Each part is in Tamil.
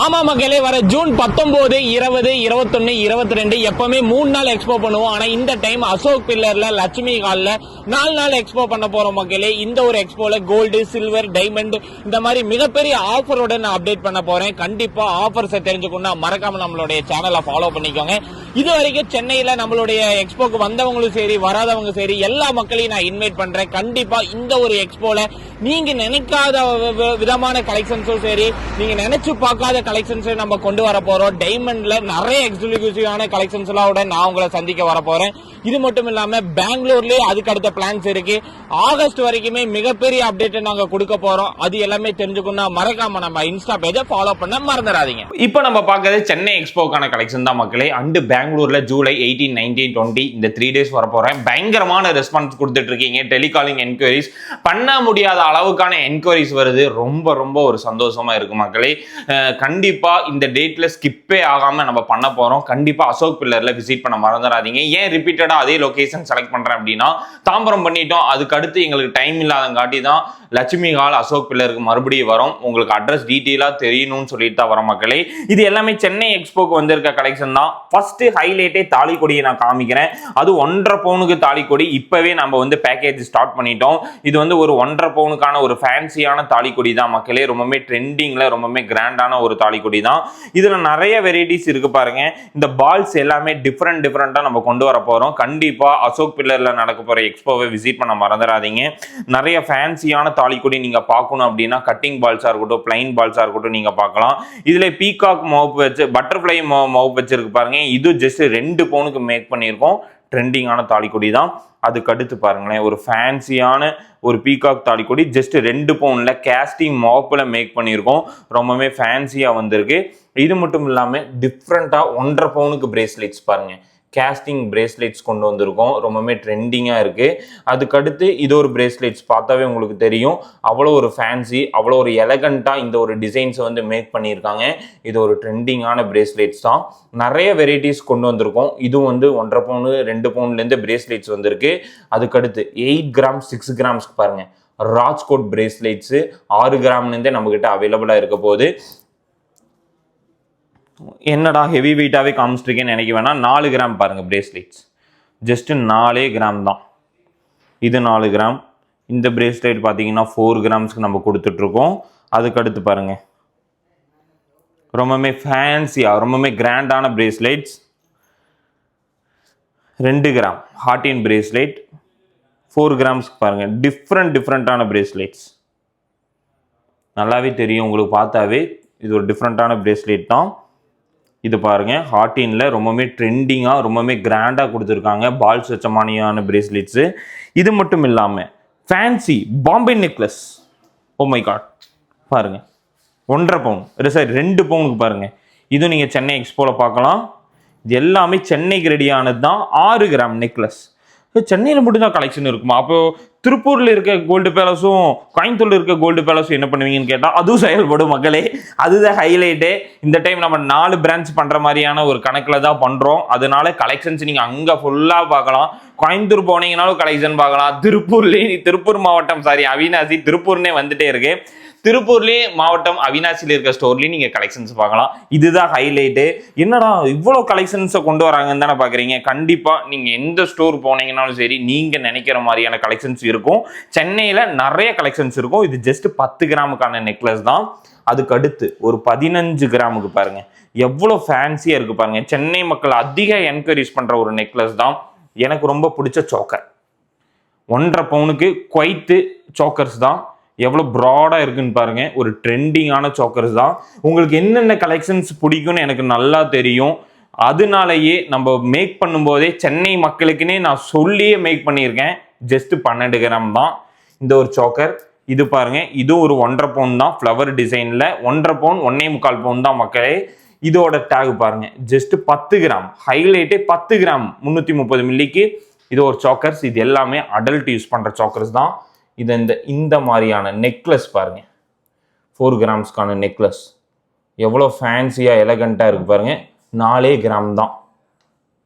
ஆமா மக்களே, வர ஜூன் 19, 20, 21, 22 எப்பவுமே 3 நாள் எக்ஸ்போ பண்ணுவோம். ஆனா இந்த டைம் அசோக் பில்லர்ல லட்சுமி ஹால்ல 4 நாள் எக்ஸ்போ பண்ண போறோம் மக்களே. இந்த ஒரு எக்ஸ்போல கோல்டு, சில்வர், டைமண்ட் இந்த மாதிரி மிகப்பெரிய ஆஃபரோட நான் அப்டேட் பண்ண போறேன். கண்டிப்பா ஆஃபர்ஸை தெரிஞ்சுக்கணும்னா மறக்காம நம்மளுடைய சேனலை ஃபாலோ பண்ணிக்கோங்க. இது வரைக்கும் சென்னையில நம்மளுடைய எக்ஸ்போக்கு வந்தவங்களும் சரி, வராதவங்க சரி, எல்லா மக்களையும் நான் இன்வைட் பண்றேன். கண்டிப்பா இந்த ஒரு எக்ஸ்போல நீங்க நினைக்காத விதமான கலெக்ஷன்ஸும் சரி, நீங்க நினைச்சு பார்க்காத கலெக்ஷன்ஸ் நம்ம கொண்டு வர போறோம். டைமண்ட்ல நிறைய எக்ஸ்க்ளூசிவான கலெக்ஷன்ஸ் எல்லாம் நான் உங்களை சந்திக்க வர போறேன். இது மட்டும் இல்லாம பெங்களூர்லயே அதுக்கு அடுத்த பிளான்ஸ் இருக்கு. ஆகஸ்ட் வரைக்குமே மிகப்பெரிய அப்டேட் நாங்க கொடுக்க போறோம். அது எல்லாமே தெரிஞ்சுக்கணும் மறக்காம நம்ம இன்ஸ்டா பேஜை ஃபாலோ பண்ண மறந்துடாதீங்க. இப்போ நம்ம பார்க்கறது சென்னை எக்ஸ்போக்கான கலெக்ஷன் தான் மக்களே. அண்ட் பெங்களூர்ல ஜூலை 18, 19, 20 இந்த 3 days வர போறேன். பயங்கரமான ரெஸ்பான்ஸ் கொடுத்துட்டு இருக்கீங்க. டெலிகாலிங் என்கொயரிஸ் பண்ண முடியாத அளவுக்கான என்கொயரிஸ் வருது. ரொம்ப ரொம்ப ஒரு சந்தோஷமா இருக்கு மக்களே. கண்டிப்பா இந்த டேட்ல ஸ்கிப்பே ஆகாம நம்ம பண்ண போறோம். கண்டிப்பா அசோக் பில்லர்ல விசிட் பண்ண மறந்துடாதீங்க. ஏன் ரிப்பீட்டடா அதே லொகேஷன் செலக்ட் பண்றேன் அப்படின்னா, தாம்பரம் பண்ணிட்டோம், அதுக்கு அடுத்து எங்களுக்கு டைம் இல்லாதங்காட்டி தான் லட்சுமி ஹால் அசோக் பில்லருக்கு மறுபடியும் வரும். உங்களுக்கு அட்ரஸ் டீட்டெயிலா தெரியணும்னு சொல்லிட்டு தான் வர மக்களே. இது எல்லாமே சென்னை எக்ஸ்போக்கு வந்திருக்க கலெக்ஷன் தான். ஃபர்ஸ்ட் ஹைலைட்டே தாலிக்கொடியை நான் காமிக்கிறேன். அது 1.5 பவுனுக்கு தாலிக்கொடி. இப்பவே நம்ம பேக்கேஜ் ஸ்டார்ட் பண்ணிட்டோம். இது ஒரு 1.5 பவுனுக்கான ஒரு ஃபேன்சியான தாலிக்கொடி தான் மக்களே. ரொம்பவே ட்ரெண்டிங்ல ரொம்பவே கிராண்டான ஒரு தாலிக்கொடி தான். இதுல நிறைய வெரைட்டிஸ் இருக்கு பாருங்க. இந்த பால்ஸ் எல்லாமே டிஃப்ரெண்டா நம்ம கொண்டு வர போறோம். கண்டிப்பா அசோக் பில்லர்ல நடக்க போற எக்ஸ்போவை விசிட் பண்ண மறந்துடாதீங்க. நிறைய ஃபேன்சியான தாலிக்கொடி நீங்க பார்க்கணும் அப்படின்னா கட்டிங் பால்ஸா இருக்கட்டும், பிளைன் பால்ஸா இருக்கட்டும் நீங்க பார்க்கலாம். இதுல பீகாக் மவுப் வச்சு பட்டர்ஃப்ளை மவுப் வச்சிருக்கு பாருங்க. இது ஜஸ்ட் 2 பவுனுக்கு மேக் பண்ணியிருக்கோம். ட்ரெண்டிங்கான தாலிக்கொடி தான். அதுக்கு அடுத்து பாருங்களேன், ஒரு ஃபேன்சியான ஒரு பீகாக் தாலிக்கொடி ஜஸ்ட் 2 பவுன்ல கேஸ்டிங் மவுப்ல மேக் பண்ணியிருக்கோம். ரொம்பவே ஃபேன்சியா வந்திருக்கு. இது மட்டும் இல்லாம டிஃப்ரெண்டா 1.5 பவுனுக்கு பிரேஸ்லெட்ஸ் பாருங்க. கேஸ்டிங் பிரேஸ்லெட்ஸ் கொண்டு வந்திருக்கோம். ரொம்பவே ட்ரெண்டிங்காக இருக்குது. அதுக்கடுத்து இது ஒரு பிரேஸ்லெட்ஸ் பார்த்தாவே உங்களுக்கு தெரியும். அவ்வளோ ஒரு ஃபேன்சி, அவ்வளோ ஒரு எலகண்ட்டாக இந்த ஒரு டிசைன்ஸை மேக் பண்ணியிருக்காங்க. இது ஒரு ட்ரெண்டிங்கான பிரேஸ்லெட்ஸ் தான். நிறைய வெரைட்டிஸ் கொண்டு வந்திருக்கோம். இதுவும் 1.5 பவுனு 2 பவுன்லேருந்து பிரேஸ்லெட்ஸ் வந்திருக்கு. அதுக்கடுத்து 8 கிராம் 6 கிராம்ஸ்க்கு பாருங்கள், ராஜ்கோட் பிரேஸ்லெட்ஸு 6 கிராம்லேருந்தே நம்மக்கிட்ட அவைலபிளாக இருக்க போகுது. என்னடா ஹெவி வெயிட்டாகவே காமிச்சிருக்கேன்னு நினைக்க வேணாம். 4 கிராம் பாருங்க பிரேஸ்லெட்ஸ். ஜஸ்ட் 4 கிராம் தான். இது 4 கிராம். இந்த பிரேஸ்லெட் பார்த்தீங்கன்னா 4 கிராம்ஸ்க்கு நம்ம கொடுத்துட்ருக்கோம். அதுக்கடுத்து பாருங்க, ரொம்பவே ஃபேன்சியாக ரொம்பவே கிராண்டான பிரேஸ்லெட்ஸ் 2 கிராம் ஹார்டின் பிரேஸ்லெட் 4 கிராம்ஸ்க்கு பாருங்க. டிஃப்ரெண்டான பிரேஸ்லெட்ஸ் நல்லாவே தெரியும் உங்களுக்கு பார்த்தாவே. இது ஒரு டிஃப்ரெண்டான பிரேஸ்லெட் தான். இது பாருங்க, ஹார்டின்ல ரொம்பவே ட்ரெண்டிங்காக ரொம்பவே கிராண்டாக கொடுத்துருக்காங்க. பால்ஸ் வச்ச மாதிரியான பிரேஸ்லெட்ஸு. இது மட்டும் இல்லாமல் fancy Bombay necklace. Oh my god பாருங்க, 1.5 பவுன் சாரி 2 பவுனுக்கு பாருங்க. இதுவும் நீங்கள் சென்னை எக்ஸ்போவில் பார்க்கலாம். இது எல்லாமே சென்னைக்கு ரெடியானது தான். 6 கிராம் நெக்லஸ். சென்னையில் மட்டும்தான் கலெக்ஷன் இருக்குமா? அப்போ திருப்பூரில் இருக்க கோல்டு பேலஸும் கோயம்புத்தூர்ல இருக்க கோல்டு பேலஸும் என்ன பண்ணுவீங்கன்னு கேட்டால் அதுவும் செயல்படும் மக்களே. அதுதான் ஹைலைட்டு. இந்த டைம் நம்ம 4 பிரான்ச் பண்ணுற மாதிரியான ஒரு கணக்கில் தான் பண்ணுறோம். அதனால கலெக்ஷன்ஸ் நீங்கள் அங்கே ஃபுல்லாக பார்க்கலாம். கோயம்புத்தூர் போனீங்கன்னாலும் கலெக்ஷன் பார்க்கலாம். திருப்பூர் மாவட்டம் அவினாசி திருப்பூர்னே வந்துட்டே இருக்கு. திருப்பூர்லேயே மாவட்டம் அவினாசியில் இருக்க ஸ்டோர்லேயும் நீங்கள் கலெக்ஷன்ஸ் பார்க்கலாம். இதுதான் ஹைலைட்டு. என்னடா இவ்வளோ கலெக்ஷன்ஸை கொண்டு வராங்கன்னு தானே பார்க்குறீங்க. கண்டிப்பாக நீங்கள் எந்த ஸ்டோர் போனீங்கன்னாலும் சரி, நீங்கள் நினைக்கிற மாதிரியான கலெக்ஷன்ஸ் இருக்கும். சென்னையில் நிறைய கலெக்ஷன்ஸ் இருக்கும். இது ஜஸ்ட் 10 கிராமுக்கான நெக்லஸ் தான். அதுக்கு அடுத்து ஒரு 15 கிராமுக்கு பாருங்க, எவ்வளோ ஃபேன்சியாக இருக்குது பாருங்க. சென்னை மக்கள் அதிக என்கரேஜ் பண்ணுற ஒரு நெக்லஸ் தான். எனக்கு ரொம்ப பிடிச்ச சோக்கர் 1.5 பவுனுக்கு குவைத்து சோக்கர்ஸ் தான். எவ்வளோ ப்ராடாக இருக்குன்னு பாருங்க. ஒரு ட்ரெண்டிங்கான சோக்கர்ஸ் தான். உங்களுக்கு என்னென்ன கலெக்ஷன்ஸ் பிடிக்கும்னு எனக்கு நல்லா தெரியும். அதனாலயே நம்ம மேக் பண்ணும்போதே சென்னை மக்களுக்குன்னே நான் சொல்லியே மேக் பண்ணியிருக்கேன். ஜஸ்ட் 12 கிராம் தான் இந்த ஒரு சோக்கர். இது பாருங்க, இது ஒரு 1.5 பவுன் தான். ஃப்ளவர் டிசைனில் 1.5 பவுன் 1.25 பவுன் தான் மக்களே. இதோட டேக் பாருங்க, ஜஸ்ட் 10 கிராம். ஹைலைட்டே 10 கிராம் 330 மில்லிக்கு இது ஒரு சோக்கர்ஸ். இது எல்லாமே அடல்ட் யூஸ் பண்ணுற சோக்கர்ஸ் தான். இது இந்த மாதிரியான நெக்லஸ் பாருங்க, 4 கிராம்ஸ்க்கான நெக்லஸ் எவ்வளோ ஃபேன்சியாக எலகண்ட்டாக இருக்குது பாருங்க. 4 கிராம் தான்.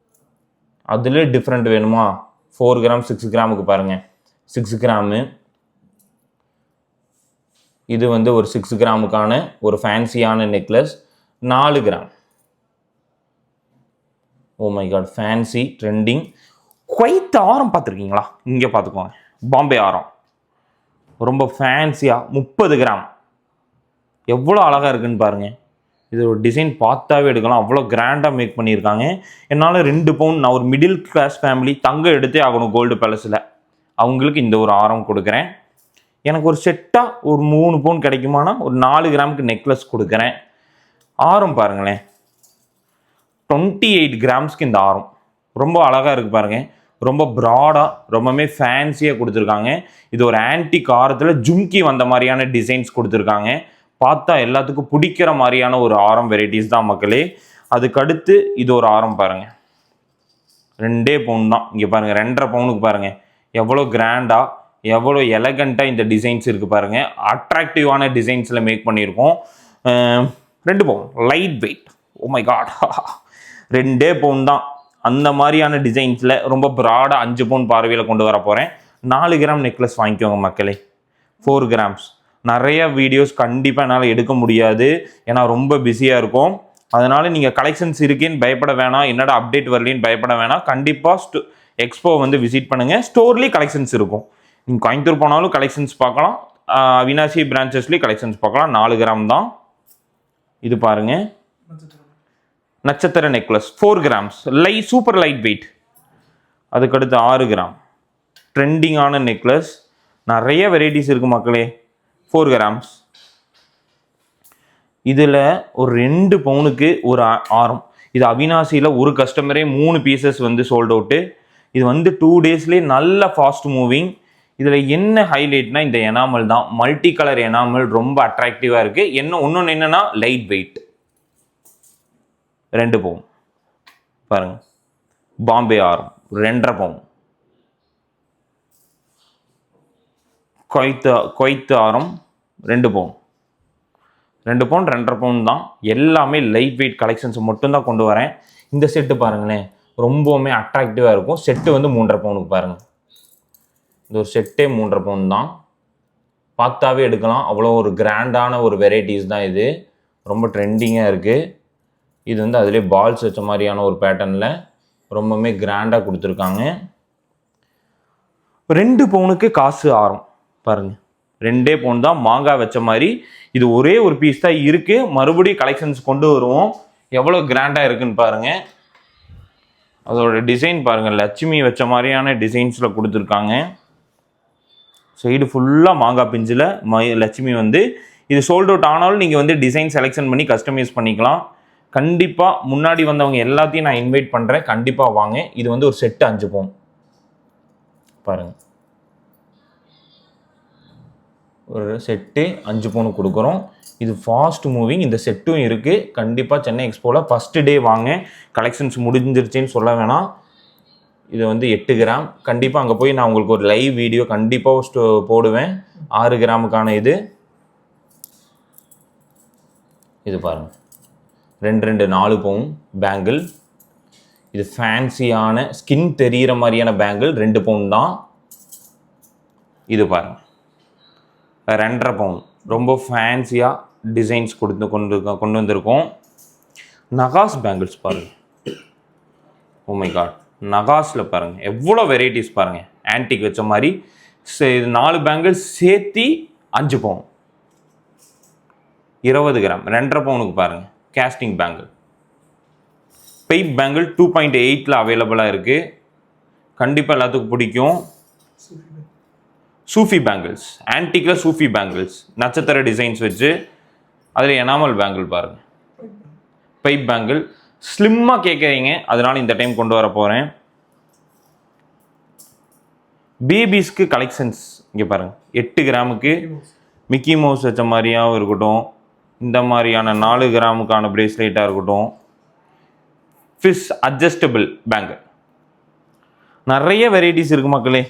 அதில் டிஃப்ரெண்ட் வேணுமா? 4 கிராம் 6 கிராமுக்கு பாருங்க, 6 கிராமு. இது ஒரு 6 கிராமுக்கான ஒரு ஃபேன்சியான நெக்லஸ். 4 கிராம். Oh my God, fancy trending. Kuwait ஆரம் பார்த்துருக்கீங்களா? இங்கே பார்த்துக்கோங்க, பாம்பே ஆரம் ரொம்ப ஃபேன்சியாக 30 கிராம். எவ்வளோ அழகாக இருக்குன்னு பாருங்கள். இது ஒரு டிசைன் பார்த்தாவே எடுக்கலாம், அவ்வளோ கிராண்டாக மேக் பண்ணியிருக்காங்க. என்னால் 2 பவுன், நான் ஒரு மிடில் கிளாஸ் ஃபேமிலி, தங்கம் எடுத்தே ஆகணும் கோல்டு பேலஸில், அவங்களுக்கு இந்த ஒரு ஆரம் கொடுக்குறேன். எனக்கு ஒரு செட்டாக ஒரு 3 பவுன் கிடைக்குமானா ஒரு 4 கிராமுக்கு நெக்லஸ் கொடுக்குறேன். ஆரம் பாருங்களேன், 28 கிராம்ஸ்க்கு இந்த ஆரம் ரொம்ப அழகாக இருக்குது பாருங்கள். ரொம்ப ப்ராடாக, ரொம்பவே ஃபேன்சியாக கொடுத்துருக்காங்க. இது ஒரு ஆன்டிக் ஆரத்தில் ஜும்கி வந்த மாதிரியான டிசைன்ஸ் கொடுத்துருக்காங்க. பார்த்தா எல்லாத்துக்கும் பிடிக்கிற மாதிரியான ஒரு ஆரம் வெரைட்டிஸ் தான் மக்களே. அதுக்கடுத்து இது ஒரு ஆரம் பாருங்கள், 2 பவுன் தான். இங்கே பாருங்கள், 2.5 பவுனுக்கு பாருங்கள் எவ்வளோ கிராண்டாக, எவ்வளோ எலகண்ட்டாக இந்த டிசைன்ஸ் இருக்குது பாருங்கள். அட்ராக்டிவான டிசைன்ஸில் மேக் பண்ணியிருக்கோம். 2 பவுன் light weight. Oh my god, 2 பவுன் தான். அந்த மாதிரியான டிசைன்ஸில் ரொம்ப ப்ராடாக 5 பவுன் பார்வையில் கொண்டு வர போகிறேன். 4 கிராம் நெக்லஸ் வாங்கிக்கோங்க மக்களே. 4 கிராம்ஸ். நிறைய வீடியோஸ் கண்டிப்பாக என்னால் எடுக்க முடியாது, ஏன்னா ரொம்ப பிஸியாக இருக்கும். அதனால் நீங்கள் கலெக்ஷன்ஸ் இருக்கேன்னு பயப்பட வேணாம், என்னோட அப்டேட் வரலின்னு பயப்பட வேணாம். கண்டிப்பாக எக்ஸ்போ வந்து விசிட் பண்ணுங்கள். ஸ்டோர்லேயும் கலெக்ஷன்ஸ் இருக்கும். நீங்கள் கோயம்புத்தூர் போனாலும் கலெக்ஷன்ஸ் பார்க்கலாம், அவினாசி பிரான்ச்சஸ்லேயும் கலெக்ஷன்ஸ் பார்க்கலாம். 4 கிராம் தான். இது பாருங்கள், நட்சத்திர necklace 4 grams, super light weight. அதுக்கடுத்து 6 கிராம் ட்ரெண்டிங்கான நெக்லஸ். நிறைய வெரைட்டிஸ் இருக்குது மக்களே. 4 கிராம்ஸ். இதில் ஒரு 2 பவுனுக்கு ஒரு ஆரம். இது அவினாசியில் ஒரு கஸ்டமரே 3 பீசஸ் வந்து சோல்ட் அவுட்டு. இது வந்து 2 டேஸ்லேயே நல்ல ஃபாஸ்ட் மூவிங். இதில் என்ன ஹைலைட்னா இந்த எனாமல் தான், மல்டி கலர் எனாமல் ரொம்ப அட்ராக்டிவாக இருக்குது. இன்னொன்று என்னென்னா லைட் வெயிட். 2 பவுன் பாருங்கள், பாம்பே ஆரம் 2.5 பவுன். குவைத் ஆரம் 2 பவுன். 2 பவுன் 2.5 பவுன் தான். எல்லாமே லைட் வெயிட் கலெக்ஷன்ஸ் மட்டும்தான் கொண்டு வரேன். இந்த செட்டு பாருங்களேன், ரொம்பவுமே அட்ராக்டிவாக இருக்கும். செட்டு வந்து 3.5 பவுனுக்கு பாருங்கள். இந்த ஒரு செட்டே 3.5 பவுன் தான். பார்த்தாவே எடுக்கலாம், அவ்வளோ ஒரு கிராண்டான ஒரு வெரைட்டிஸ் தான் இது. ரொம்ப ட்ரெண்டிங்காக இருக்குது. இது வந்து அதிலே பால்ஸ் வச்ச மாதிரியான ஒரு பேட்டர்னில் ரொம்பவுமே கிராண்டாக கொடுத்துருக்காங்க. 2 பவுனுக்கு காசு ஆரம் பாருங்கள், 2 பவுன் தான். மாங்காய் வச்ச மாதிரி இது ஒரே ஒரு பீஸ் தான் இருக்குது. மறுபடியும் கலெக்ஷன்ஸ் கொண்டு வருவோம். எவ்வளோ கிராண்டாக இருக்குன்னு பாருங்கள். அதோட டிசைன் பாருங்கள், லட்சுமி வச்ச மாதிரியான டிசைன்ஸில் கொடுத்துருக்காங்க. சைடு ஃபுல்லாக மாங்காய் பிஞ்சில் லட்சுமி வந்து இது சோல்ட் அவுட் ஆனாலும் நீங்கள் வந்து டிசைன் செலெக்ஷன் பண்ணி கஸ்டமைஸ் பண்ணிக்கலாம். கண்டிப்பாக முன்னாடி வந்தவங்க எல்லாத்தையும் நான் இன்வைட் பண்ணுறேன், கண்டிப்பாக வாங்க. இது வந்து ஒரு செட்டு 5 பவுன் பாருங்கள். ஒரு செட்டு 5 பவுன் கொடுக்குறோம். இது ஃபாஸ்ட் மூவிங். இந்த செட்டும் இருக்குது. கண்டிப்பாக சென்னை எக்ஸ்போவில் ஃபஸ்ட்டு டே வாங்க, கலெக்ஷன்ஸ் முடிஞ்சிருச்சுன்னு சொல்ல வேணாம். இது வந்து 8 கிராம். கண்டிப்பாக அங்கே போய் நான் உங்களுக்கு ஒரு லைவ் வீடியோ கண்டிப்பாக போடுவேன். 6 கிராமுக்கான இது பாருங்கள், 2 4 பவுன் பேங்கிள். இது ஃபேன்சியான ஸ்கின் தெரிகிற மாதிரியான பேங்கிள், 2 பவுன் தான். இது பாருங்கள், 2.5 பவுன். ரொம்ப ஃபேன்சியாக டிசைன்ஸ் கொண்டு வந்திருக்கோம். நகாஸ் பேங்கிள்ஸ் பாருங்கள். ஓ மை காட், நகாஸில் பாருங்கள் எவ்வளோ வெரைட்டிஸ் பாருங்கள். ஆன்டிக் வச்ச மாதிரி 4 பேங்கிள்ஸ் சேர்த்தி 5 பவுன், 20 கிராம். 2.5 பவுனுக்கு பாருங்கள். கேஸ்டிங் பேங்கிள், பைப் பேங்கிள் 2.8 அவைலபிளாக இருக்குது. கண்டிப்பாக எல்லாத்துக்கும் பிடிக்கும். சூஃபி பேங்கிள்ஸ், ஆன்டிக்கில் சூஃபி பேங்கிள்ஸ், நட்சத்திர டிசைன்ஸ் வச்சு அதில் எனாமல் பேங்கிள் பாருங்கள். பைப் பேங்கிள் ஸ்லிம்மாக கேட்குறீங்க, அதனால் இந்த டைம் கொண்டு வர போகிறேன். பேபிஸ்க்கு கலெக்ஷன்ஸ் இங்கே பாருங்கள். 8 கிராமுக்கு மிக்கி மவுஸ் வச்ச மாதிரியாகவும் இருக்கட்டும், இந்த மாதிரியான 4 கிராமுக்கான பிரேஸ்லெட்டாக இருக்கட்டும், ஃபிஷ் அட்ஜஸ்டபிள் பேங்கிள், நிறைய வெரைட்டிஸ் இருக்குது மக்களே.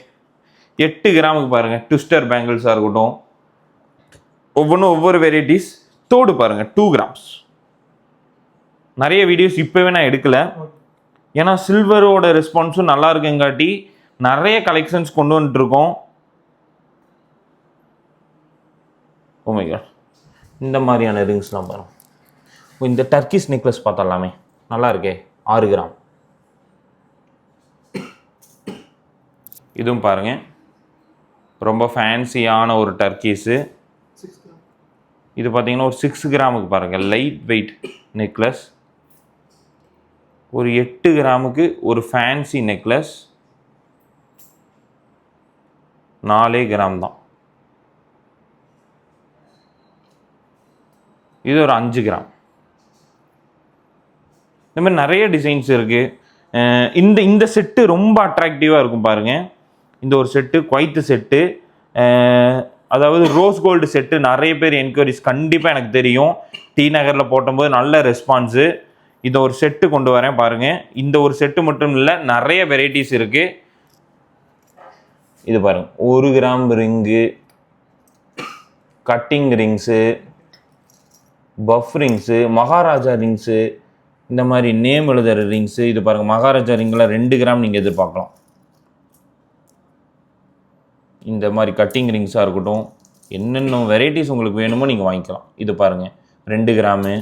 8 கிராமுக்கு பாருங்கள். ட்விஸ்டர் பேங்கிள்ஸாக இருக்கட்டும், ஒவ்வொன்றும் ஒவ்வொரு வெரைட்டிஸ். தோடு பாருங்கள், 2 கிராம்ஸ். நிறைய வீடியோஸ் இப்போவே நான் எடுக்கலை, ஏன்னா சில்வரோட ரெஸ்பான்ஸும் நல்லா இருக்குங்காட்டி நிறைய கலெக்ஷன்ஸ் கொண்டு வந்துட்டுருக்கோம். ஓ மை காட், இந்த மாதிரியான ரிங்ஸ்லாம் பாருங்கள். இந்த டர்க்கிஷ் நெக்லஸ் பார்த்தலாமே, நல்லா இருக்கே, 6 கிராம். இதுவும் பாருங்க, ரொம்ப ஃபேன்சியான ஒரு டர்க்கீஸு. இது பார்த்தீங்கன்னா ஒரு 6 கிராமுக்கு பாருங்கள், லைட் வெயிட் நெக்லஸ். ஒரு 8 கிராமுக்கு ஒரு ஃபேன்சி நெக்லஸ், 4 கிராம் தான். இது ஒரு 5 கிராம். இந்த மாதிரி நிறைய டிசைன்ஸ் இருக்குது. இந்த செட்டு ரொம்ப அட்ராக்டிவாக இருக்கும் பாருங்கள். இந்த ஒரு செட்டு குவைத்து செட்டு, அதாவது ரோஸ் கோல்டு செட்டு. நிறைய பேர் என்கொயரிஸ் கண்டிப்பாக எனக்கு தெரியும். டி நகரில் போட்டும்போது நல்ல ரெஸ்பான்ஸு. இந்த ஒரு செட்டு கொண்டு வரேன் பாருங்கள். இந்த ஒரு செட்டு மட்டும் இல்லை, நிறைய வெரைட்டிஸ் இருக்குது. இது பாருங்கள், 1 gram ring, cutting rings, puff rings, Maharaja rings, இந்த மாதிரி நேம் எழுதுகிற ரிங்ஸு. இது பாருங்கள், மகாராஜா ரிங்கில் 2 கிராம் நீங்கள் எதிர்பார்க்கலாம். இந்த மாதிரி கட்டிங் ரிங்ஸாக இருக்கட்டும், என்னென்ன வெரைட்டிஸ் உங்களுக்கு வேணுமோ நீங்கள் வாங்கிக்கலாம். இது பாருங்கள், 2 கிராமு,